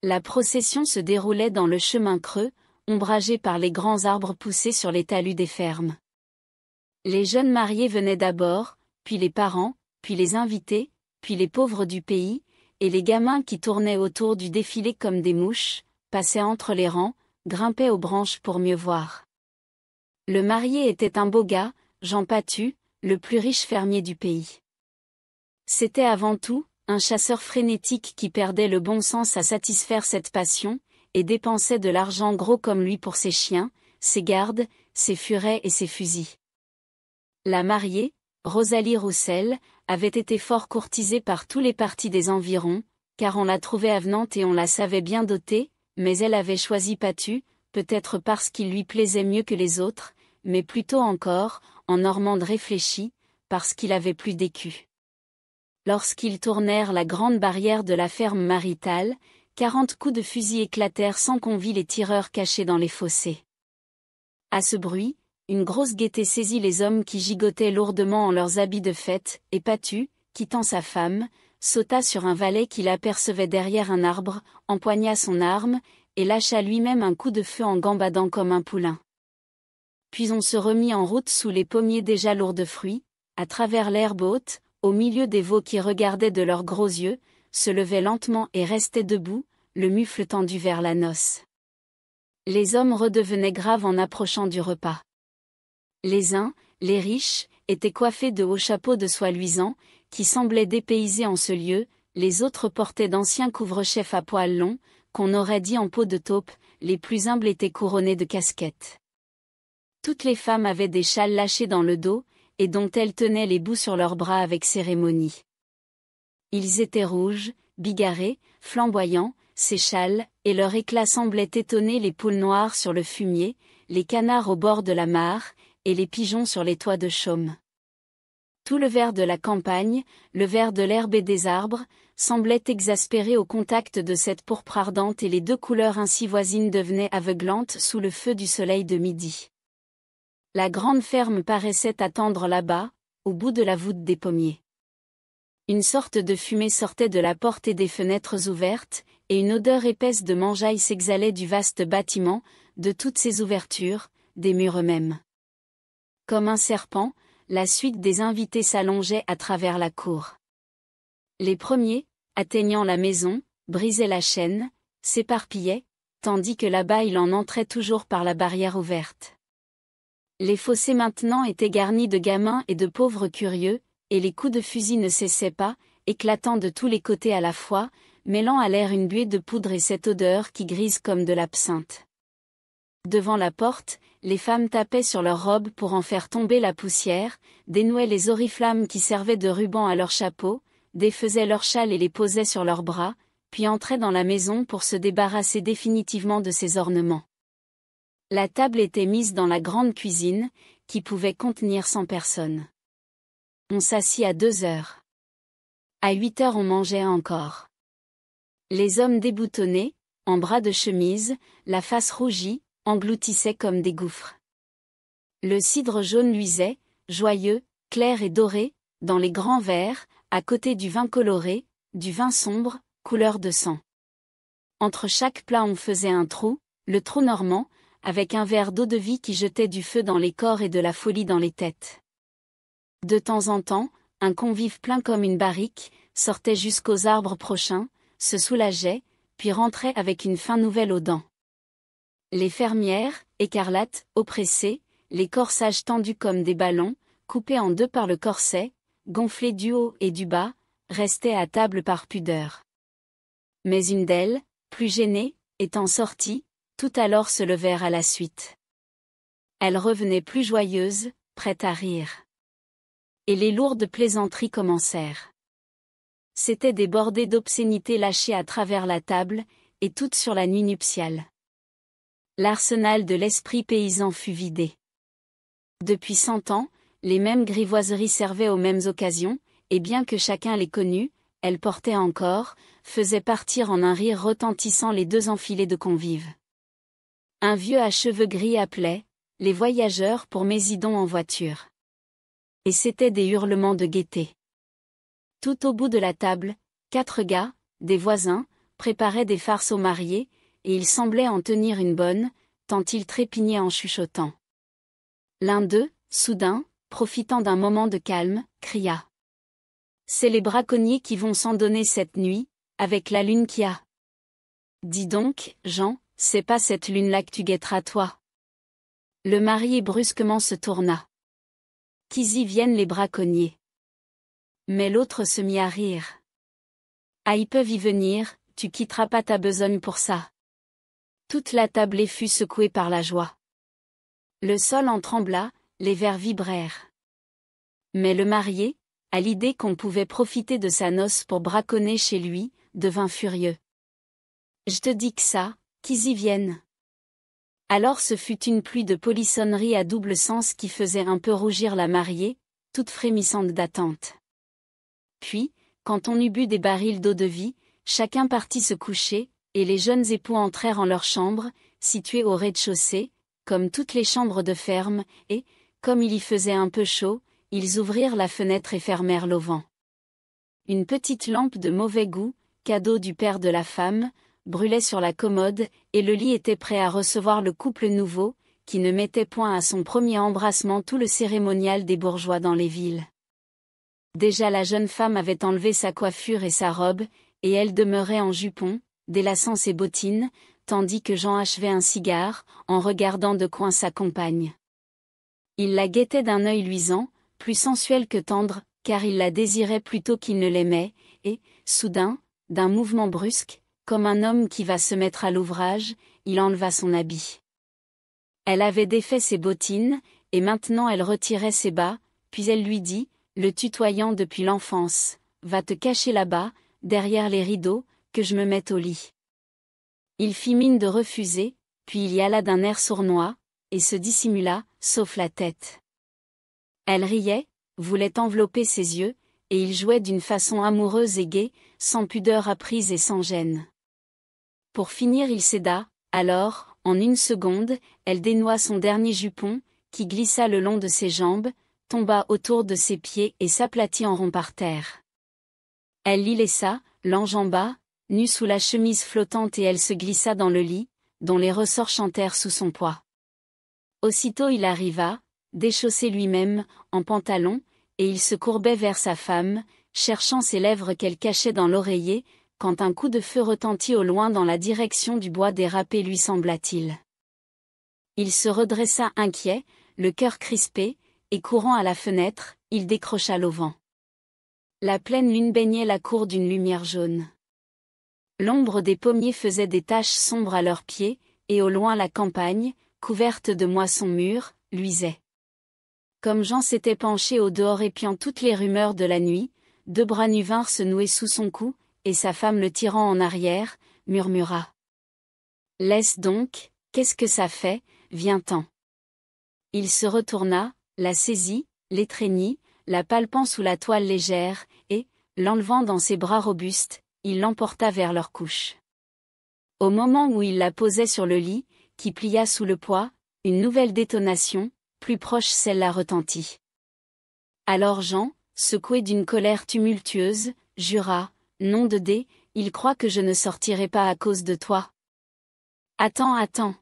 La procession se déroulait dans le chemin creux, ombragé par les grands arbres poussés sur les talus des fermes. Les jeunes mariés venaient d'abord, puis les parents, puis les invités, puis les pauvres du pays, et les gamins qui tournaient autour du défilé comme des mouches, passaient entre les rangs, grimpaient aux branches pour mieux voir. Le marié était un beau gars, Jean Patu, le plus riche fermier du pays. C'était avant tout, un chasseur frénétique qui perdait le bon sens à satisfaire cette passion, et dépensait de l'argent gros comme lui pour ses chiens, ses gardes, ses furets et ses fusils. La mariée, Rosalie Roussel, avait été fort courtisée par tous les partis des environs, car on la trouvait avenante et on la savait bien dotée, mais elle avait choisi Patu, peut-être parce qu'il lui plaisait mieux que les autres, mais plutôt encore, en Normande réfléchie, parce qu'il avait plus d'écus. Lorsqu'ils tournèrent la grande barrière de la ferme maritale, 40 coups de fusil éclatèrent sans qu'on vît les tireurs cachés dans les fossés. À ce bruit, une grosse gaieté saisit les hommes qui gigotaient lourdement en leurs habits de fête, et Patu, quittant sa femme, sauta sur un valet qu'il apercevait derrière un arbre, empoigna son arme, et lâcha lui-même un coup de feu en gambadant comme un poulain. Puis on se remit en route sous les pommiers déjà lourds de fruits, à travers l'herbe haute, au milieu des veaux qui regardaient de leurs gros yeux, se levaient lentement et restaient debout, le mufle tendu vers la noce. Les hommes redevenaient graves en approchant du repas. Les uns, les riches, étaient coiffés de hauts chapeaux de soie luisants, qui semblaient dépaysés en ce lieu, les autres portaient d'anciens couvre-chefs à poils longs, qu'on aurait dit en peau de taupe, les plus humbles étaient couronnés de casquettes. Toutes les femmes avaient des châles lâchés dans le dos, et dont elles tenaient les bouts sur leurs bras avec cérémonie. Ils étaient rouges, bigarrés, flamboyants, ces châles, et leur éclat semblait étonner les poules noires sur le fumier, les canards au bord de la mare, et les pigeons sur les toits de chaume. Tout le vert de la campagne, le vert de l'herbe et des arbres, semblait exaspéré au contact de cette pourpre ardente et les deux couleurs ainsi voisines devenaient aveuglantes sous le feu du soleil de midi. La grande ferme paraissait attendre là-bas, au bout de la voûte des pommiers. Une sorte de fumée sortait de la porte et des fenêtres ouvertes, et une odeur épaisse de mangeaille s'exhalait du vaste bâtiment, de toutes ses ouvertures, des murs eux-mêmes. Comme un serpent, la suite des invités s'allongeait à travers la cour. Les premiers, atteignant la maison, brisaient la chaîne, s'éparpillaient, tandis que là-bas il en entrait toujours par la barrière ouverte. Les fossés maintenant étaient garnis de gamins et de pauvres curieux, et les coups de fusil ne cessaient pas, éclatant de tous les côtés à la fois, mêlant à l'air une buée de poudre et cette odeur qui grise comme de l'absinthe. Devant la porte, les femmes tapaient sur leurs robes pour en faire tomber la poussière, dénouaient les oriflammes qui servaient de ruban à leurs chapeaux, défaisaient leurs châles et les posaient sur leurs bras, puis entraient dans la maison pour se débarrasser définitivement de ces ornements. La table était mise dans la grande cuisine, qui pouvait contenir 100 personnes. On s'assit à 2 heures. À 8 heures on mangeait encore. Les hommes déboutonnés, en bras de chemise, la face rougie, engloutissaient comme des gouffres. Le cidre jaune luisait, joyeux, clair et doré, dans les grands verres, à côté du vin coloré, du vin sombre, couleur de sang. Entre chaque plat on faisait un trou, le trou normand, avec un verre d'eau-de-vie qui jetait du feu dans les corps et de la folie dans les têtes. De temps en temps, un convive plein comme une barrique, sortait jusqu'aux arbres prochains, se soulageait, puis rentrait avec une faim nouvelle aux dents. Les fermières, écarlates, oppressées, les corsages tendus comme des ballons, coupés en deux par le corset, gonflés du haut et du bas, restaient à table par pudeur. Mais une d'elles, plus gênée, étant sortie, tout alors se levèrent à la suite. Elles revenaient plus joyeuses, prêtes à rire. Et les lourdes plaisanteries commencèrent. C'étaient des bordées d'obscénités lâchées à travers la table, et toutes sur la nuit nuptiale. L'arsenal de l'esprit paysan fut vidé. Depuis 100 ans, les mêmes grivoiseries servaient aux mêmes occasions, et bien que chacun les connût, elles portaient encore, faisaient partir en un rire retentissant les deux enfilées de convives. Un vieux à cheveux gris appelait, les voyageurs pour Mésidon en voiture. Et c'étaient des hurlements de gaieté. Tout au bout de la table, 4 gars, des voisins, préparait des farces aux mariés, et il semblait en tenir une bonne, tant il trépignait en chuchotant. L'un d'eux, soudain, profitant d'un moment de calme, cria. « C'est les braconniers qui vont s'en donner cette nuit, avec la lune qui a. » « Dis donc, Jean, c'est pas cette lune-là que tu guetteras toi. » Le marié brusquement se tourna. « Qu'ils y viennent les braconniers. » Mais l'autre se mit à rire. « Ah, ils peuvent y venir, tu quitteras pas ta besogne pour ça. » Toute la tablée fut secouée par la joie. Le sol en trembla, les verres vibrèrent. Mais le marié, à l'idée qu'on pouvait profiter de sa noce pour braconner chez lui, devint furieux. « Je te dis que ça, qu'ils y viennent. » Alors ce fut une pluie de polissonneries à double sens qui faisait un peu rougir la mariée, toute frémissante d'attente. Puis, quand on eut bu des barils d'eau-de-vie, chacun partit se coucher, et les jeunes époux entrèrent en leur chambre, située au rez-de-chaussée, comme toutes les chambres de ferme, et, comme il y faisait un peu chaud, ils ouvrirent la fenêtre et fermèrent l'auvent. Une petite lampe de mauvais goût, cadeau du père de la femme, brûlait sur la commode, et le lit était prêt à recevoir le couple nouveau, qui ne mettait point à son premier embrassement tout le cérémonial des bourgeois dans les villes. Déjà la jeune femme avait enlevé sa coiffure et sa robe, et elle demeurait en jupon, délaçant ses bottines, tandis que Jean achevait un cigare, en regardant de coin sa compagne. Il la guettait d'un œil luisant, plus sensuel que tendre, car il la désirait plutôt qu'il ne l'aimait, et, soudain, d'un mouvement brusque, comme un homme qui va se mettre à l'ouvrage, il enleva son habit. Elle avait défait ses bottines, et maintenant elle retirait ses bas, puis elle lui dit, le tutoyant depuis l'enfance, « Va te cacher là-bas, derrière les rideaux, que je me mette au lit. » Il fit mine de refuser, puis il y alla d'un air sournois, et se dissimula, sauf la tête. Elle riait, voulait envelopper ses yeux, et il jouait d'une façon amoureuse et gaie, sans pudeur apprise et sans gêne. Pour finir il céda, alors, en une seconde, elle dénoua son dernier jupon, qui glissa le long de ses jambes, tomba autour de ses pieds et s'aplatit en rond par terre. Elle l'y laissa, l'enjamba, nue sous la chemise flottante et elle se glissa dans le lit, dont les ressorts chantèrent sous son poids. Aussitôt il arriva, déchaussé lui-même, en pantalon, et il se courbait vers sa femme, cherchant ses lèvres qu'elle cachait dans l'oreiller, quand un coup de feu retentit au loin dans la direction du bois dérapé lui sembla-t-il. Il se redressa inquiet, le cœur crispé, et courant à la fenêtre, il décrocha l'auvent. La pleine lune baignait la cour d'une lumière jaune. L'ombre des pommiers faisait des taches sombres à leurs pieds, et au loin la campagne, couverte de moissons mûres, luisait. Comme Jean s'était penché au dehors épiant toutes les rumeurs de la nuit, deux bras nus vinrent se nouer sous son cou, et sa femme le tirant en arrière, murmura. « Laisse donc, qu'est-ce que ça fait, viens-t'en. » Il se retourna, la saisit, l'étreignit, la palpant sous la toile légère, et, l'enlevant dans ses bras robustes, il l'emporta vers leur couche. Au moment où il la posait sur le lit, qui plia sous le poids, une nouvelle détonation, plus proche celle-là retentit. Alors Jean, secoué d'une colère tumultueuse, jura, « Nom de D, il croit que je ne sortirai pas à cause de toi. » « Attends, attends. »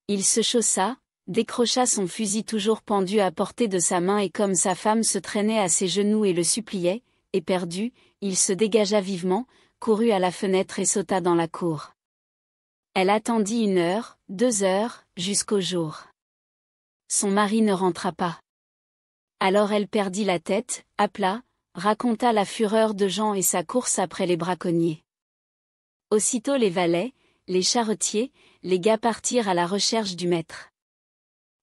Il se chaussa, décrocha son fusil toujours pendu à portée de sa main et comme sa femme se traînait à ses genoux et le suppliait, éperdu, il se dégagea vivement, courut à la fenêtre et sauta dans la cour. Elle attendit 1 heure, 2 heures, jusqu'au jour. Son mari ne rentra pas. Alors elle perdit la tête, appela, raconta la fureur de Jean et sa course après les braconniers. Aussitôt les valets, les charretiers, les gars partirent à la recherche du maître.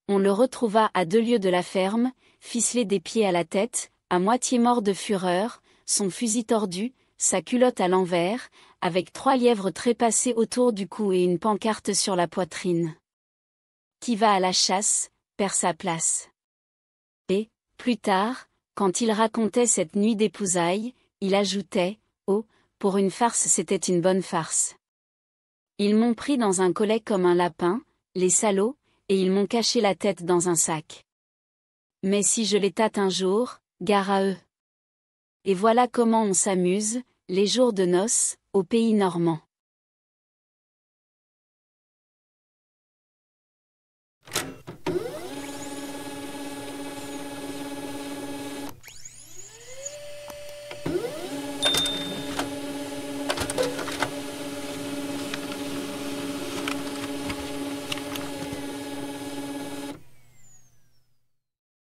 On le retrouva à 2 lieues de la ferme, ficelé des pieds à la tête, à moitié mort de fureur, son fusil tordu, sa culotte à l'envers, avec 3 lièvres trépassés autour du cou et une pancarte sur la poitrine. Qui va à la chasse, perd sa place. Et, plus tard, quand il racontait cette nuit d'épousailles, il ajoutait, « Oh, pour une farce c'était une bonne farce. Ils m'ont pris dans un collet comme un lapin, les salauds, et ils m'ont caché la tête dans un sac. Mais si je les tâte un jour, gare à eux. Et voilà comment on s'amuse, Les jours de noces, au pays normand.